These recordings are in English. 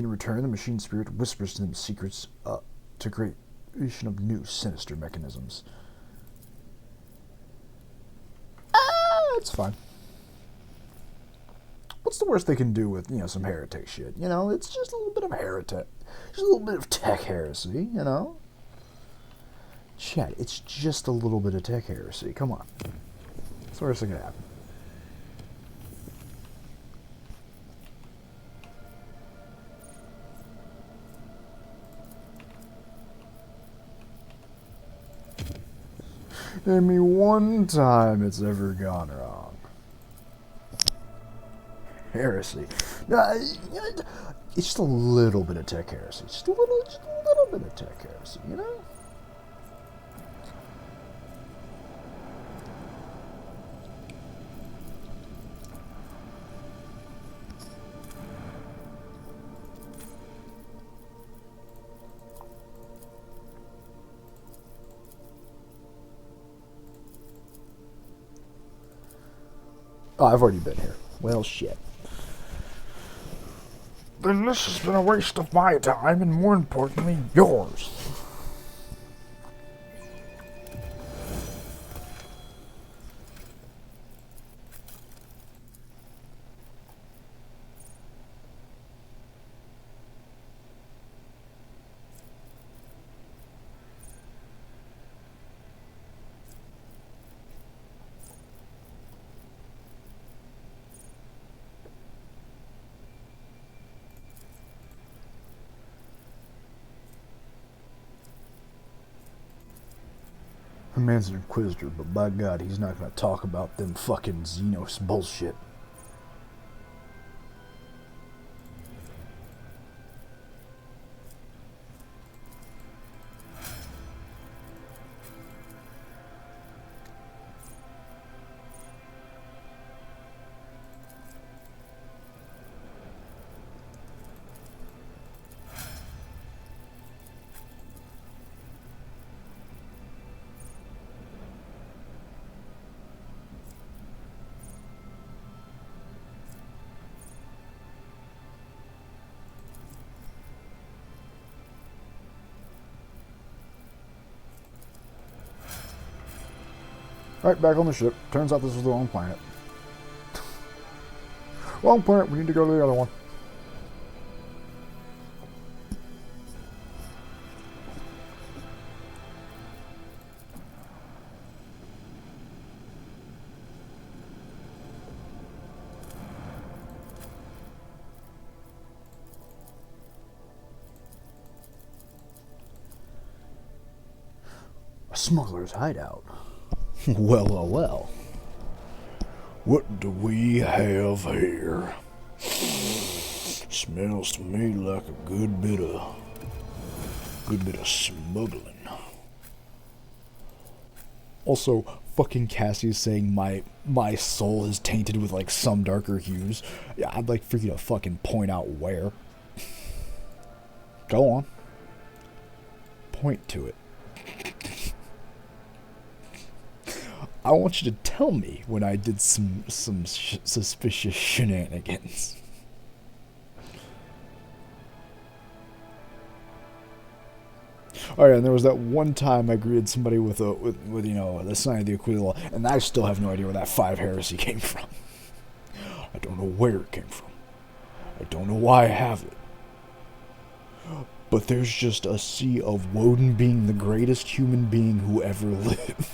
In return, the machine spirit whispers to them secrets to creation of new sinister mechanisms. It's fine. What's the worst they can do with, some heretic shit? It's just a little bit of heretic. Just a little bit of tech heresy. Chat, it's just a little bit of tech heresy. Come on. What's the worst that can happen? Name me one time it's ever gone wrong. Heresy. No, it's just a little bit of tech heresy. Just a little bit of tech heresy. Oh, I've already been here. Well, shit. Then this has been a waste of my time, and more importantly, yours. The man's an inquisitor, but by God, he's not gonna talk about them fucking Xenos bullshit. Alright, back on the ship. Turns out this was the wrong planet. Wrong planet, we need to go to the other one. A smuggler's hideout. Well. What do we have here? Smells to me like a good bit of smuggling. Also, fucking Cassie's saying my soul is tainted with like some darker hues. Yeah, I'd like for you to fucking point out where. Go on. Point to it. I want you to tell me when I did some suspicious shenanigans. Oh yeah, and there was that one time I greeted somebody with the sign of the Aquila, and I still have no idea where that 5 heresy came from. I don't know where it came from. I don't know why I have it. But there's just a sea of Woden being the greatest human being who ever lived.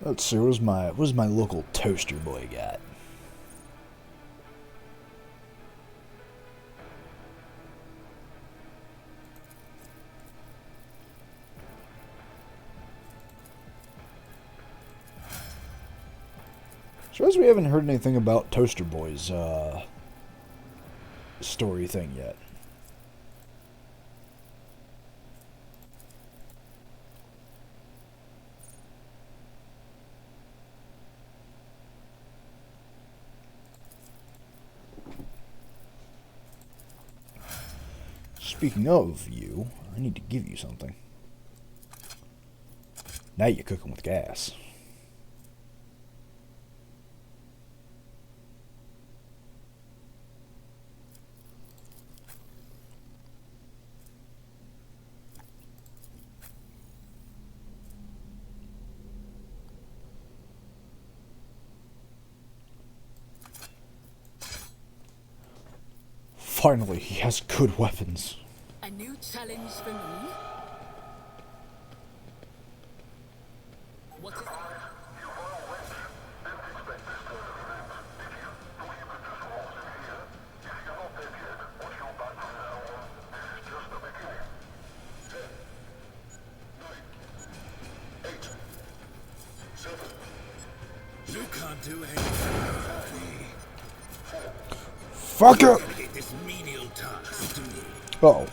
Let's see, what does my local toaster boy got? Suppose we haven't heard anything about Toaster Boy's story thing yet. Speaking of you, I need to give you something. Now you're cooking with gas. Finally, he has good weapons. A new challenge for me? What is You can't do anything. Fuck it! This menial task, do you? Oh.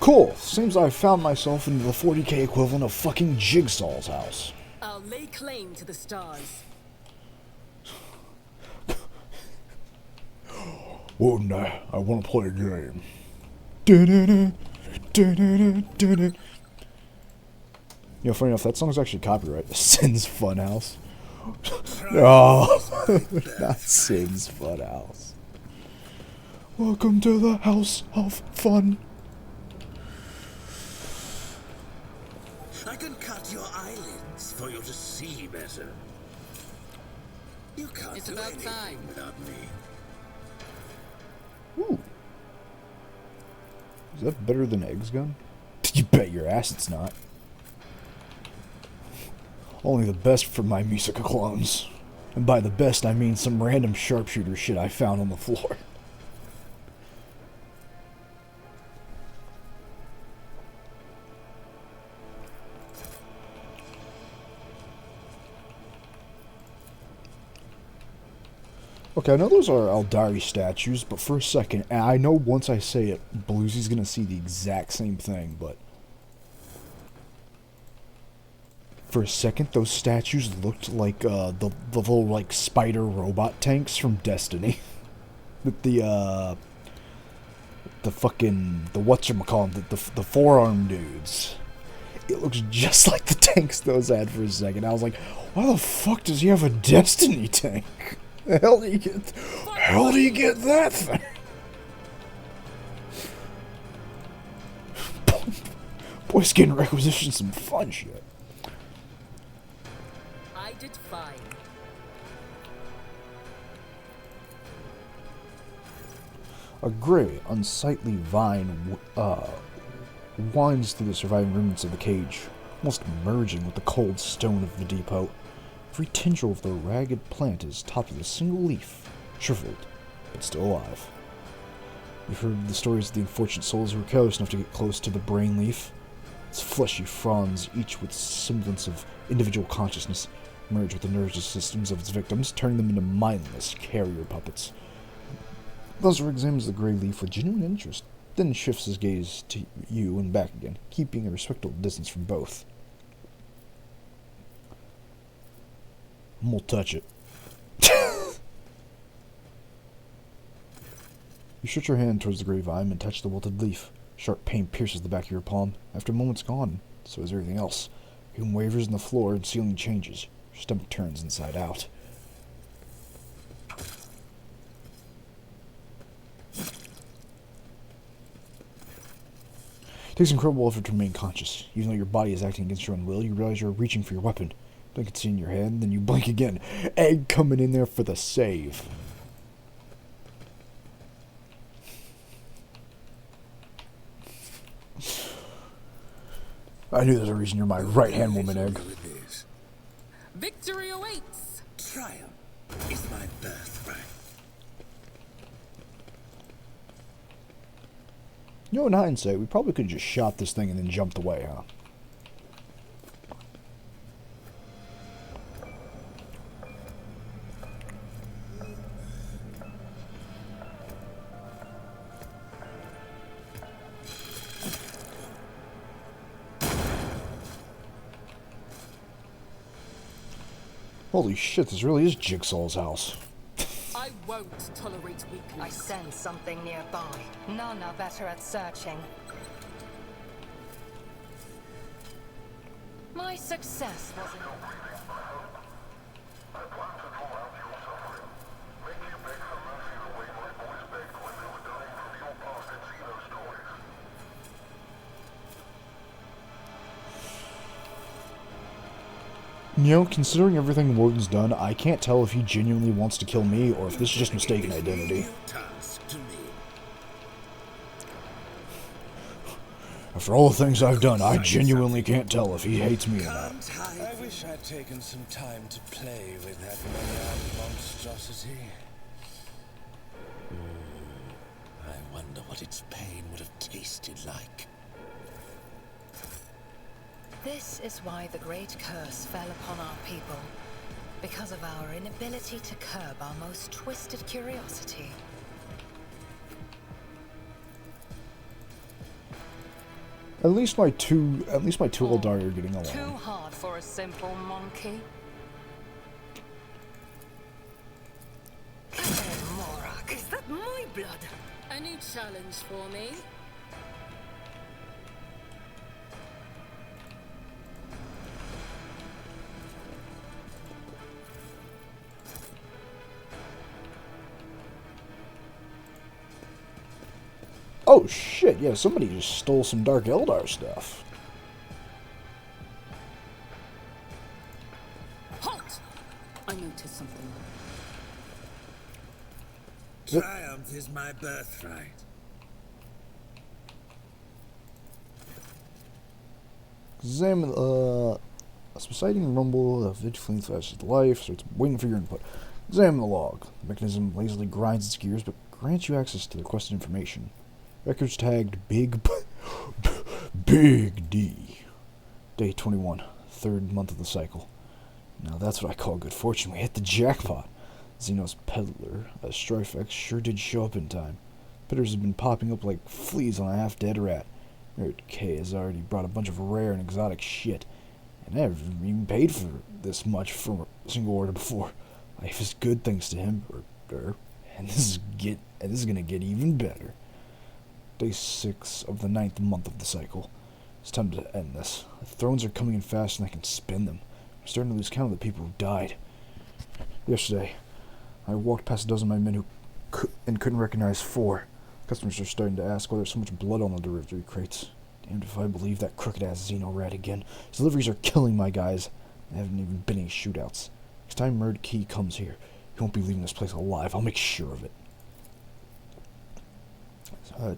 Cool. Seems I found myself in the 40k equivalent of fucking Jigsaw's house. I'll lay claim to the stars. Oh no, I want to play a game. You know, funny enough, that song's actually copyrighted. Sin's Funhouse. Oh, not Sin's Funhouse. Welcome to the house of fun. I can cut your eyelids for you to see better. You can't It's do about anything time. without me. Ooh. Is that better than Egg's gun? You bet your ass it's not. Only the best for my musical clones. And by the best, I mean some random sharpshooter shit I found on the floor. Okay, I know those are Aldari statues, but for a second, and I know once I say it, Bluesy's gonna see the exact same thing, but for a second, those statues looked like the little like spider robot tanks from Destiny, with the whatchamacallit, the forearm dudes. It looks just like the tanks those had for a second. I was like, why the fuck does he have a Destiny tank? The hell do you get that thing? Boy's getting requisitioned some fun shit. I did fine. A gray, unsightly vine winds through the surviving remnants of the cage, almost merging with the cold stone of the depot. Every tendril of the ragged plant is topped with a single leaf, shriveled, but still alive. You've heard the stories of the unfortunate souls who were careless enough to get close to the brain leaf. Its fleshy fronds, each with semblance of individual consciousness, merge with the nervous systems of its victims, turning them into mindless carrier puppets. Buzzer examines the gray leaf with genuine interest, then shifts his gaze to you and back again, keeping a respectable distance from both. We'll touch it. You stretch your hand towards the gray vine and touch the wilted leaf. Sharp pain pierces the back of your palm. After a moment's gone, so is everything else. Your room wavers in the floor and ceiling changes. Your stomach turns inside out. It takes incredible effort to remain conscious. Even though your body is acting against your own will, you realize you're reaching for your weapon. Blink it's in your hand, then you blink again. Egg coming in there for the save. I knew there's a reason you're my right-hand woman, Little Egg. with this. Victory awaits! Triumph is my birthright. You know, in hindsight, we probably could have just shot this thing and then jumped away, huh? Holy shit, this really is Jigsaw's house. I won't tolerate weakness. I sense something nearby. None are better at searching. My success was enough. You know, considering everything Morgan's done, I can't tell if he genuinely wants to kill me or if this is just mistaken identity. Task to me. After all the things I've done, I genuinely can't tell if he hates me or not. Can't hide. I wish I'd taken some time to play with that many-armed monstrosity. I wonder what its pain would have tasted like. This is why the great curse fell upon our people. Because of our inability to curb our most twisted curiosity. At least my two Eldari are getting Too along. hard for a simple monkey. Morak. Is that my blood? A new challenge for me. Oh shit, yeah, somebody just stole some Dark Eldar stuff. Halt! I noticed something. Triumph is my birthright. Examine, subsiding rumble of vigilance flashes life, so it's waiting for your input. Examine the log. The mechanism lazily grinds its gears, but grants you access to the requested information. Records tagged Big D. Day 21, third month of the cycle. Now that's what I call good fortune. We hit the jackpot. Xenos peddler, a Strifex, sure did show up in time. Bidders have been popping up like fleas on a half-dead rat. Merit K has already brought a bunch of rare and exotic shit. And I haven't even paid for this much from a single order before. Life is good thanks to him, or her. And this is gonna get even better. Day 6 of the 9th month of the cycle. It's time to end this. The thrones are coming in fast and I can spin them. I'm starting to lose count of the people who died. Yesterday, I walked past a dozen of my men who couldn't recognize 4. Customers are starting to ask why there's so much blood on the delivery crates. Damned if I believe that crooked-ass Xeno rat again. His deliveries are killing my guys. There haven't even been any shootouts. Next time Murd Key comes here, he won't be leaving this place alive. I'll make sure of it.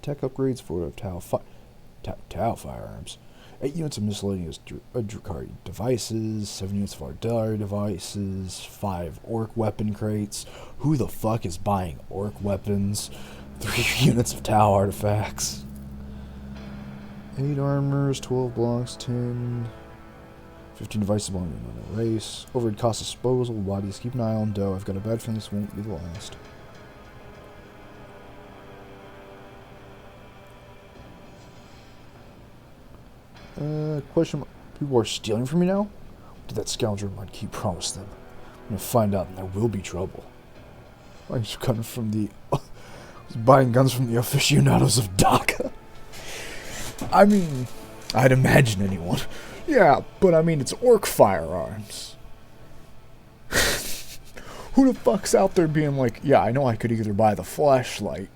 Tech upgrades for Tau firearms. 8 units of miscellaneous Drukari devices, 7 units of Ardari devices, 5 orc weapon crates. Who the fuck is buying orc weapons? 3 units of Tau artifacts. 8 armors, 12 blocks, 15 devices belonging to another race. Overhead cost disposal, bodies. Keep an eye on dough. I've got a bad feeling this won't be the last. Question: people are stealing from me now? What did that scoundrel Mudkey promise them? I'm gonna find out, and there will be trouble. Buying guns from the aficionados of Dhaka. I mean, I'd imagine anyone. Yeah, but I mean, it's orc firearms. Who the fuck's out there being like, yeah, I know I could either buy the flashlight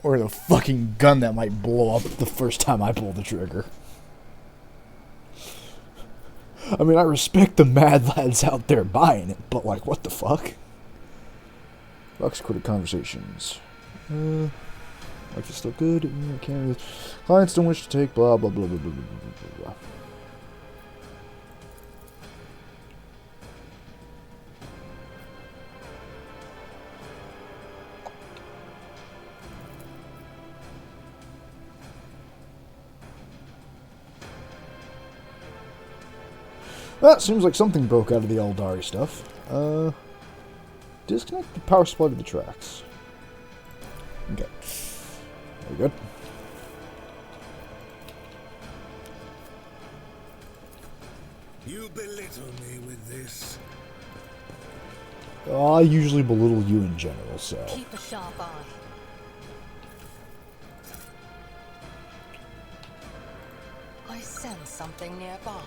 or the fucking gun that might blow up the first time I pull the trigger. I mean, I respect the mad lads out there buying it, but like, what the fuck? Bucks quitted conversations. Life is still good. Clients don't wish to take blah blah blah blah blah blah blah blah. That seems like something broke out of the Eldari stuff. Disconnect the power supply to the tracks. Okay. Very good. You belittle me with this. I usually belittle you in general, so... Keep a sharp eye. I sense something nearby.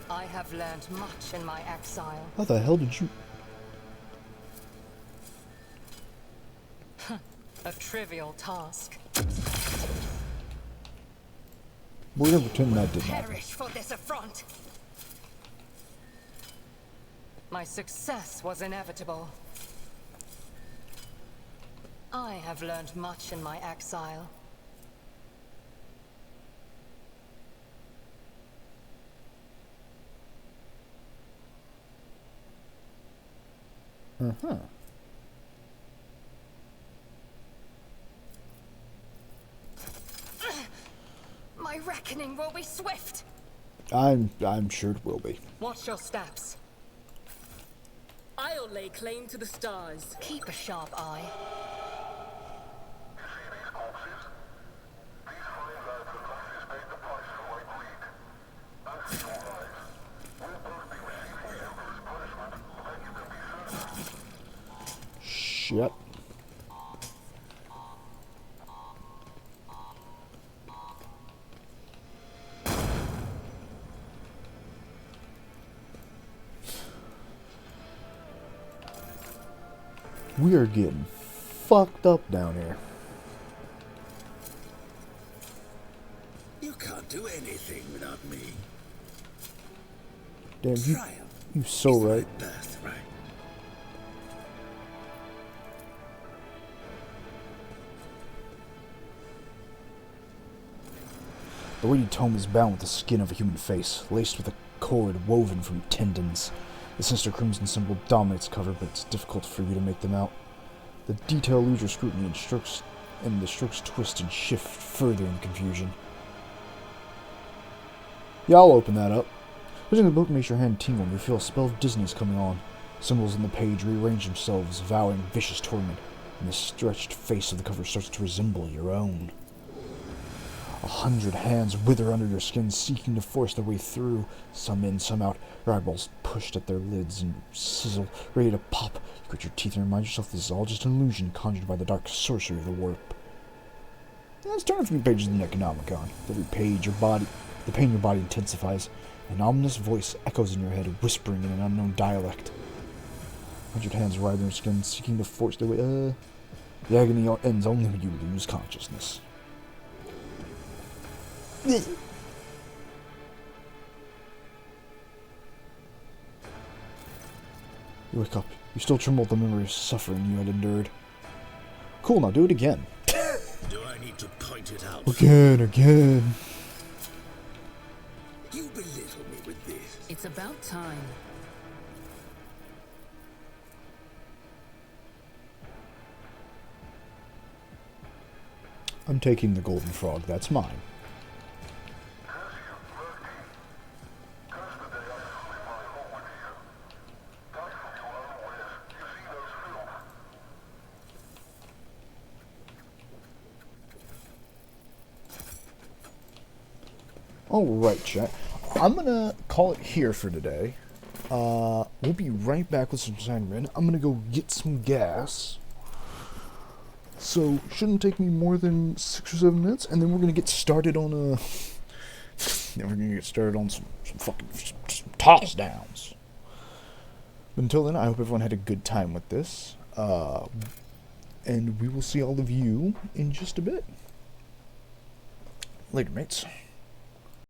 I have learned much in my exile. How the hell did you... A trivial task. We're gonna pretend that did not happen. Perish for this affront. My success was inevitable. I have learned much in my exile. Uh-huh. My reckoning will be swift. I'm sure it will be. Watch your steps. I'll lay claim to the stars. Keep a sharp eye. Shit. We are getting fucked up down here. You can't do anything without me. Damn, Triumph you so is my right. birthright. The weighty tome is bound with the skin of a human face, laced with a cord woven from tendons. The sinister crimson symbol dominates the cover, but it's difficult for you to make them out. The detail eludes your scrutiny, and the strokes twist and shift further in confusion. Yeah, I'll open that up. Pushing the book makes your hand tingle, and you feel a spell of dizziness coming on. Symbols on the page rearrange themselves, vowing vicious torment, and the stretched face of the cover starts to resemble your own. 100 hands wither under your skin, seeking to force their way through. Some in, some out. Your eyeballs pushed at their lids and sizzle, ready to pop. You grit your teeth and remind yourself this is all just an illusion conjured by the dark sorcery of the warp. Let's turn a few pages in the Necronomicon. With every page, the pain in your body intensifies. An ominous voice echoes in your head, whispering in an unknown dialect. 100 hands writhe in your skin, seeking to force their way. The agony ends only when you lose consciousness. You wake up. You still tremble at the memory of suffering you had endured. Cool, now do it again. Do I need to point it out? Again. You belittle me with this. It's about time. I'm taking the golden frog. That's mine. Alright, chat. I'm gonna call it here for today. We'll be right back with some Siren. I'm gonna go get some gas. So, shouldn't take me more than 6 or 7 minutes, and then we're gonna get started on some fucking some toss downs. But until then, I hope everyone had a good time with this. And we will see all of you in just a bit. Later, mates.